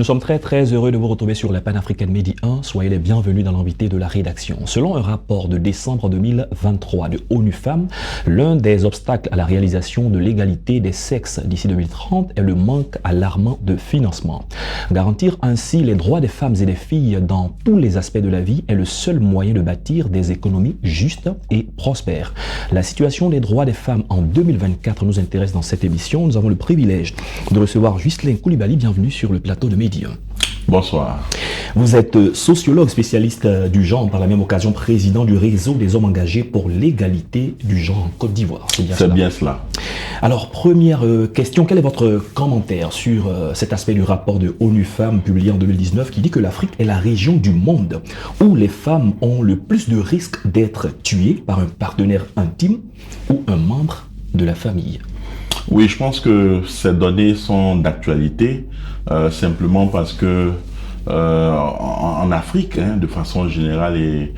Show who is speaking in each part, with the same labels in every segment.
Speaker 1: Nous sommes très heureux de vous retrouver sur la Pan-African Medi 1. Soyez les bienvenus dans l'invité de la rédaction. Selon un rapport de décembre 2023 de ONU Femmes, l'un des obstacles à la réalisation de l'égalité des sexes d'ici 2030 est le manque alarmant de financement. Garantir ainsi les droits des femmes et des filles dans tous les aspects de la vie est le seul moyen de bâtir des économies justes et prospères. La situation des droits des femmes en 2024 nous intéresse dans cette émission. Nous avons le privilège de recevoir Ghislaine Coulibaly. Bienvenue sur le plateau de Medi 1.
Speaker 2: Bonsoir.
Speaker 1: Vous êtes sociologue spécialiste du genre, par la même occasion président du réseau des hommes engagés pour l'égalité du genre en Côte d'Ivoire.
Speaker 2: C'est bien cela.
Speaker 1: Alors, première question, quel est votre commentaire sur cet aspect du rapport de ONU Femmes publié en 2019 qui dit que l'Afrique est la région du monde où les femmes ont le plus de risques d'être tuées par un partenaire intime ou un membre de la famille?
Speaker 2: Oui, je pense que ces données sont d'actualité, simplement parce que en Afrique, de façon générale et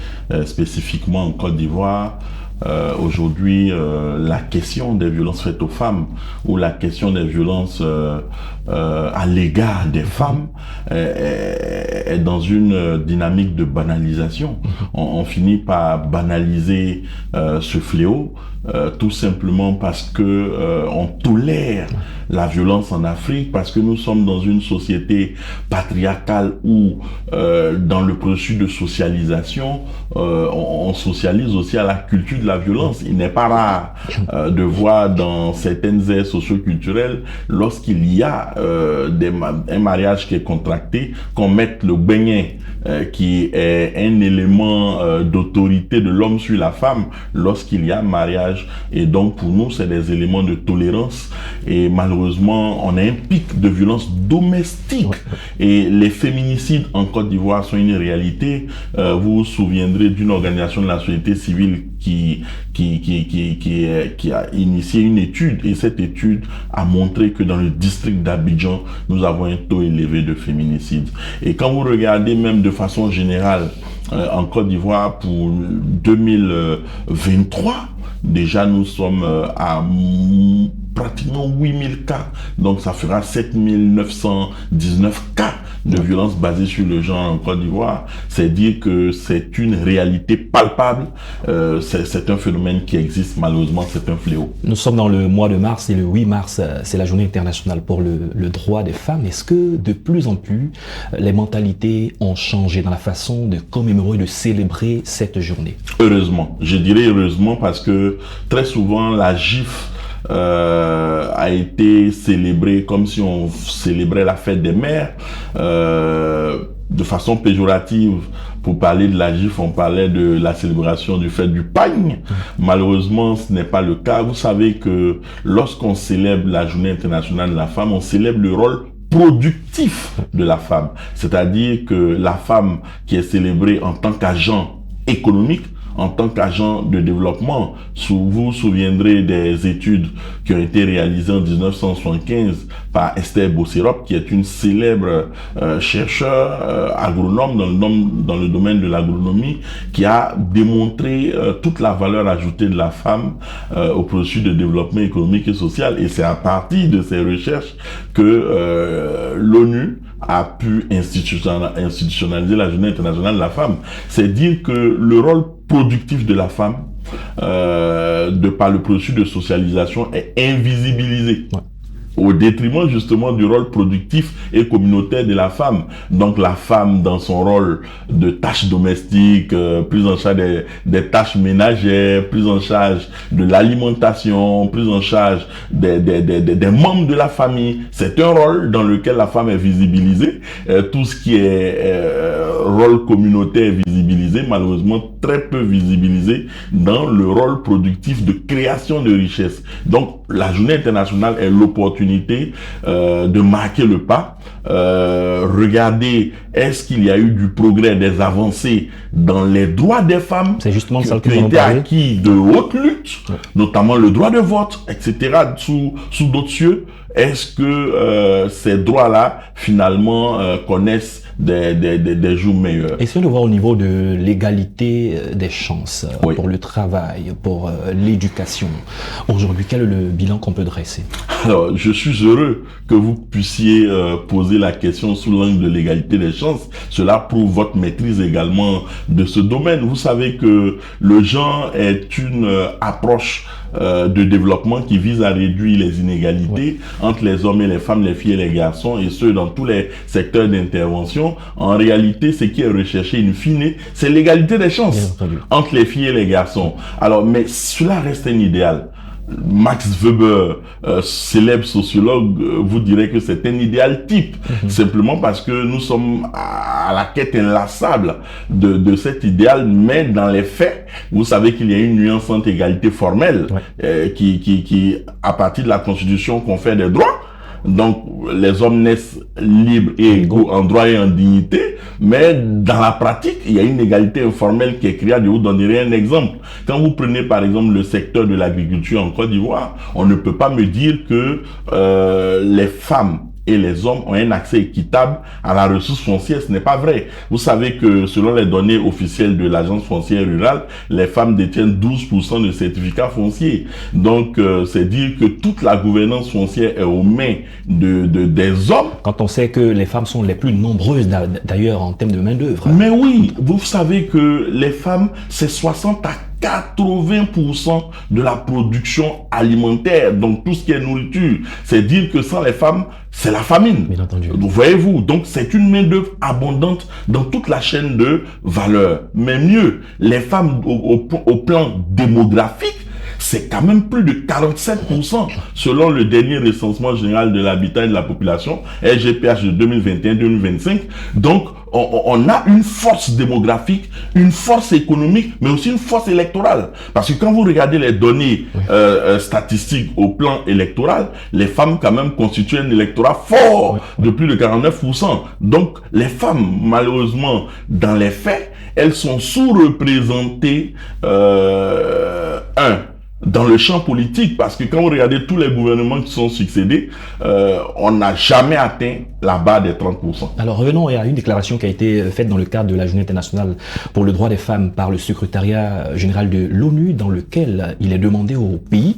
Speaker 2: spécifiquement en Côte d'Ivoire, aujourd'hui, la question des violences faites aux femmes ou la question des violences à l'égard des femmes est dans une dynamique de banalisation. On finit par banaliser ce fléau, tout simplement parce que on tolère la violence en Afrique, parce que nous sommes dans une société patriarcale où dans le processus de socialisation, on socialise aussi à la culture de la violence. Il n'est pas rare de voir dans certaines aires socioculturelles, lorsqu'il y a un mariage qui est contracté, qu'on mette le beignet qui est un élément d'autorité de l'homme sur la femme lorsqu'il y a mariage. Et donc pour nous, c'est des éléments de tolérance. Et malheureusement, on a un pic de violence domestique. Et les féminicides en Côte d'Ivoire sont une réalité. Vous vous souviendrez d'une organisation de la société civile qui a initié une étude, et cette étude a montré que dans le district d'Abidjan, nous avons un taux élevé de féminicides. Et quand vous regardez même de façon générale en Côte d'Ivoire pour 2023, déjà nous sommes à pratiquement 8000 cas, donc ça fera 7919 cas de violence basée sur le genre en Côte d'Ivoire. C'est dire que c'est une réalité palpable, c'est un phénomène qui existe, malheureusement c'est un fléau.
Speaker 1: Nous sommes dans le mois de mars et le 8 mars, c'est la journée internationale pour le droit des femmes. Est-ce que de plus en plus, les mentalités ont changé dans la façon de commémorer, de célébrer cette journée?
Speaker 2: Heureusement, je dirais heureusement, parce que très souvent la GIF a été célébrée comme si on célébrait la fête des mères, de façon péjorative. Pour parler de la GIF, on parlait de la célébration du fête du pagne. Malheureusement, ce n'est pas le cas. Vous savez que lorsqu'on célèbre la journée internationale de la femme, on célèbre le rôle productif de la femme. C'est-à-dire que la femme qui est célébrée en tant qu'agent économique, en tant qu'agent de développement. Vous vous souviendrez des études qui ont été réalisées en 1975 par Esther Bossérop, qui est une célèbre chercheur agronome dans le domaine de l'agronomie, qui a démontré toute la valeur ajoutée de la femme au processus de développement économique et social. Et c'est à partir de ces recherches que l'ONU a pu institutionnaliser la journée internationale de la femme. C'est dire que le rôle productif de la femme, de par le processus de socialisation, est invisibilisé. Au détriment justement du rôle productif et communautaire de la femme. Donc la femme dans son rôle de tâches domestiques, prise en charge des tâches ménagères, prise en charge de l'alimentation, prise en charge des membres de la famille. C'est un rôle dans lequel la femme est visibilisée. Tout ce qui est rôle communautaire est visibilisé, malheureusement très peu visibilisé dans le rôle productif de création de richesse. Donc la journée internationale est l'opportunité de marquer le pas, regarder est-ce qu'il y a eu du progrès, des avancées dans les droits des femmes.
Speaker 1: C'est justement ça
Speaker 2: qui ont été acquis de haute lutte, notamment le droit de vote, etc., sous d'autres cieux. est-ce que ces droits-là, finalement, connaissent des jours meilleurs?
Speaker 1: Essayons de voir au niveau de l'égalité des chances
Speaker 2: Oui.
Speaker 1: pour le travail, pour l'éducation. Aujourd'hui, quel est le bilan qu'on peut dresser?
Speaker 2: Alors, je suis heureux que vous puissiez poser la question sous l'angle de l'égalité des chances. Cela prouve votre maîtrise également de ce domaine. Vous savez que le genre est une approche de développement qui vise à réduire les inégalités entre les hommes et les femmes, les filles et les garçons, et ce, dans tous les secteurs d'intervention. En réalité, ce qui est recherché in fine, c'est l'égalité des chances entre les filles et les garçons. Alors, mais cela reste un idéal. Max Weber, célèbre sociologue, vous dirait que c'est un idéal type, simplement parce que nous sommes à la quête inlassable de cet idéal, mais dans les faits, vous savez qu'il y a une nuance entre égalité formelle, qui, à partir de la Constitution, confère des droits. Donc, les hommes naissent libres et égaux en droit et en dignité, mais dans la pratique, il y a une égalité informelle qui est créée. Je vous donnerai un exemple. Quand vous prenez par exemple le secteur de l'agriculture en Côte d'Ivoire, on ne peut pas me dire que les femmes et les hommes ont un accès équitable à la ressource foncière. Ce n'est pas vrai. Vous savez que selon les données officielles de l'agence foncière rurale, les femmes détiennent 12% de certificats fonciers. Donc, c'est dire que toute la gouvernance foncière est aux mains des hommes.
Speaker 1: Quand on sait que les femmes sont les plus nombreuses d'ailleurs en termes de main-d'œuvre.
Speaker 2: Mais oui, vous savez que les femmes, c'est 60 à 80% de la production alimentaire, donc tout ce qui est nourriture. C'est dire que sans les femmes, c'est la famine.
Speaker 1: Bien entendu.
Speaker 2: Voyez-vous, donc c'est une main-d'œuvre abondante dans toute la chaîne de valeur. Mais mieux, les femmes au plan démographique, c'est quand même plus de 47% selon le dernier recensement général de l'habitat et de la population, SGPH de 2021-2025. Donc, on a une force démographique, une force économique, mais aussi une force électorale. Parce que quand vous regardez les données statistiques au plan électoral, les femmes quand même constituent un électorat fort de plus de 49%. Donc, les femmes, malheureusement, dans les faits, elles sont sous-représentées, dans le champ politique, parce que quand vous regardez tous les gouvernements qui sont succédés, on n'a jamais atteint la barre des 30%.
Speaker 1: Alors revenons à une déclaration qui a été faite dans le cadre de la Journée internationale pour le droit des femmes par le secrétariat général de l'ONU, dans lequel il est demandé aux pays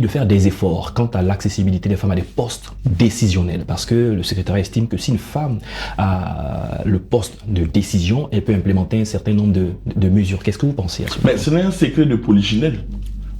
Speaker 1: de faire des efforts quant à l'accessibilité des femmes à des postes décisionnels, parce que le secrétariat estime que si une femme a le poste de décision, elle peut implémenter un certain nombre de mesures. Qu'est-ce que vous pensez à ce
Speaker 2: Mais ce n'est un secret de polichinelle.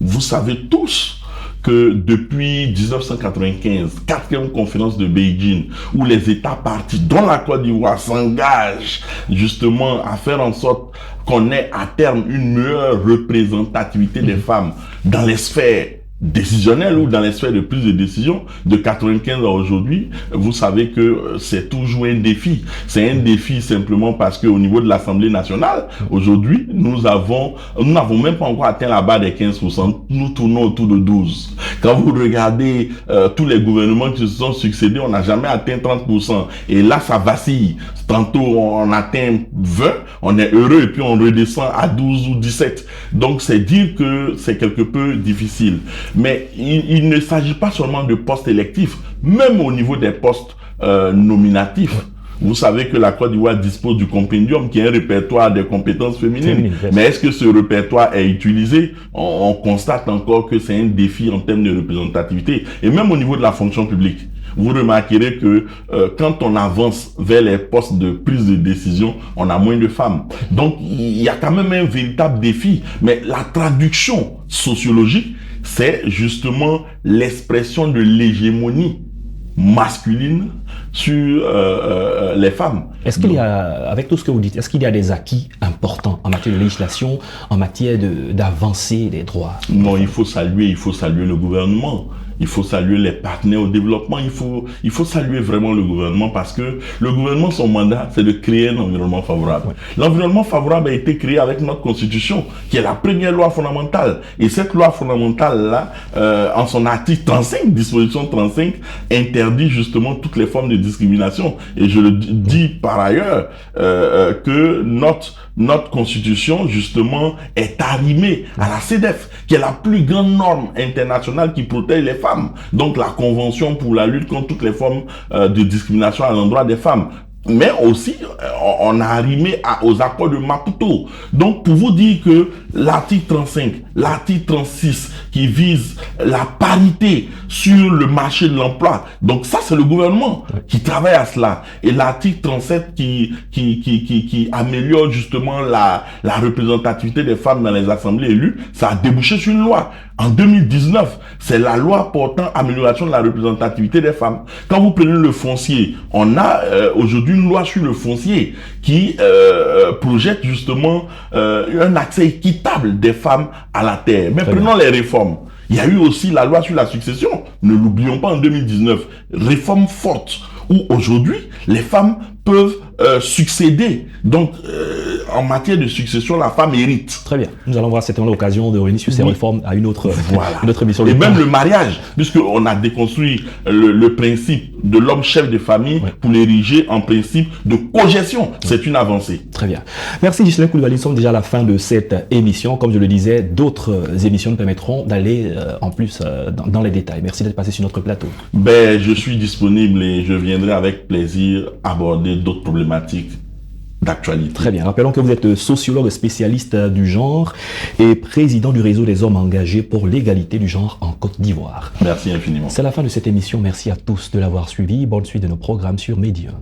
Speaker 2: Vous savez tous que depuis 1995, 4e conférence de Beijing, où les États partis, dont la Côte d'Ivoire, s'engagent justement à faire en sorte qu'on ait à terme une meilleure représentativité des femmes dans les sphères décisionnelles ou dans les sphères de prise de décision, de 95 à aujourd'hui, vous savez que c'est toujours un défi. C'est un défi simplement parce que au niveau de l'Assemblée nationale, aujourd'hui, nous n'avons même pas encore atteint la barre des 15%. Nous tournons autour de 12. Quand vous regardez tous les gouvernements qui se sont succédés, on n'a jamais atteint 30%. Et là, ça vacille. Tantôt, on atteint 20, on est heureux, et puis on redescend à 12 ou 17. Donc, c'est dire que c'est quelque peu difficile. Mais il ne s'agit pas seulement de postes électifs, même au niveau des postes nominatifs. Vous savez que la Côte d'Ivoire dispose du compendium, qui est un répertoire des compétences féminines. Mais est-ce que ce répertoire est utilisé? On constate encore que c'est un défi en termes de représentativité. Et même au niveau de la fonction publique, vous remarquerez que quand on avance vers les postes de prise de décision, on a moins de femmes. Donc, il y a quand même un véritable défi. Mais la traduction sociologique, c'est justement l'expression de l'hégémonie masculine sur les femmes.
Speaker 1: Est-ce qu'il y a, avec tout ce que vous dites, est-ce qu'il y a des acquis importants en matière de législation, en matière d'avancée des droits?
Speaker 2: Non, il faut saluer le gouvernement. Il faut saluer les partenaires au développement. Il faut saluer vraiment le gouvernement, parce que le gouvernement, son mandat, c'est de créer un environnement favorable. Ouais. L'environnement favorable a été créé avec notre constitution, qui est la première loi fondamentale. Et cette loi fondamentale-là, en son article 35, disposition 35, interdit justement toutes les formes de discrimination. Et je le dis par ailleurs, que notre constitution, justement, est arrimée à la CEDEF, qui est la plus grande norme internationale qui protège les femmes. femmes. Donc la Convention pour la lutte contre toutes les formes de discrimination à l'endroit des femmes. Mais aussi, on a arrimé aux accords de Maputo. Donc, pour vous dire que l'article 35, l'article 36, qui vise la parité sur le marché de l'emploi, donc ça, c'est le gouvernement qui travaille à cela. Et l'article 37 qui améliore justement la représentativité des femmes dans les assemblées élues, ça a débouché sur une loi. En 2019, c'est la loi portant amélioration de la représentativité des femmes. Quand vous prenez le foncier, on a aujourd'hui une loi sur le foncier qui projette justement un accès équitable des femmes à la terre. Mais prenons les réformes. Il y a eu aussi la loi sur la succession. Ne l'oublions pas, en 2019. Réforme forte où aujourd'hui, les femmes peuvent succéder. Donc, en matière de succession, la femme hérite.
Speaker 1: Très bien. Nous allons voir certainement l'occasion de revenir sur ces réformes à une autre émission.
Speaker 2: Et même le mariage, puisqu'on a déconstruit le principe de l'homme chef de famille pour l'ériger en principe de cogestion. C'est une avancée.
Speaker 1: Très bien. Merci Ghislain Coulibaly. Nous sommes déjà à la fin de cette émission. Comme je le disais, d'autres émissions nous permettront d'aller en plus dans les détails. Merci d'être passé sur notre plateau.
Speaker 2: Ben, je suis disponible et je viendrai avec plaisir aborder d'autres problématiques d'actualité.
Speaker 1: Très bien. Rappelons que vous êtes sociologue spécialiste du genre et président du réseau des hommes engagés pour l'égalité du genre en Côte d'Ivoire.
Speaker 2: Merci infiniment.
Speaker 1: C'est la fin de cette émission. Merci à tous de l'avoir suivi. Bonne suite de nos programmes sur Medium.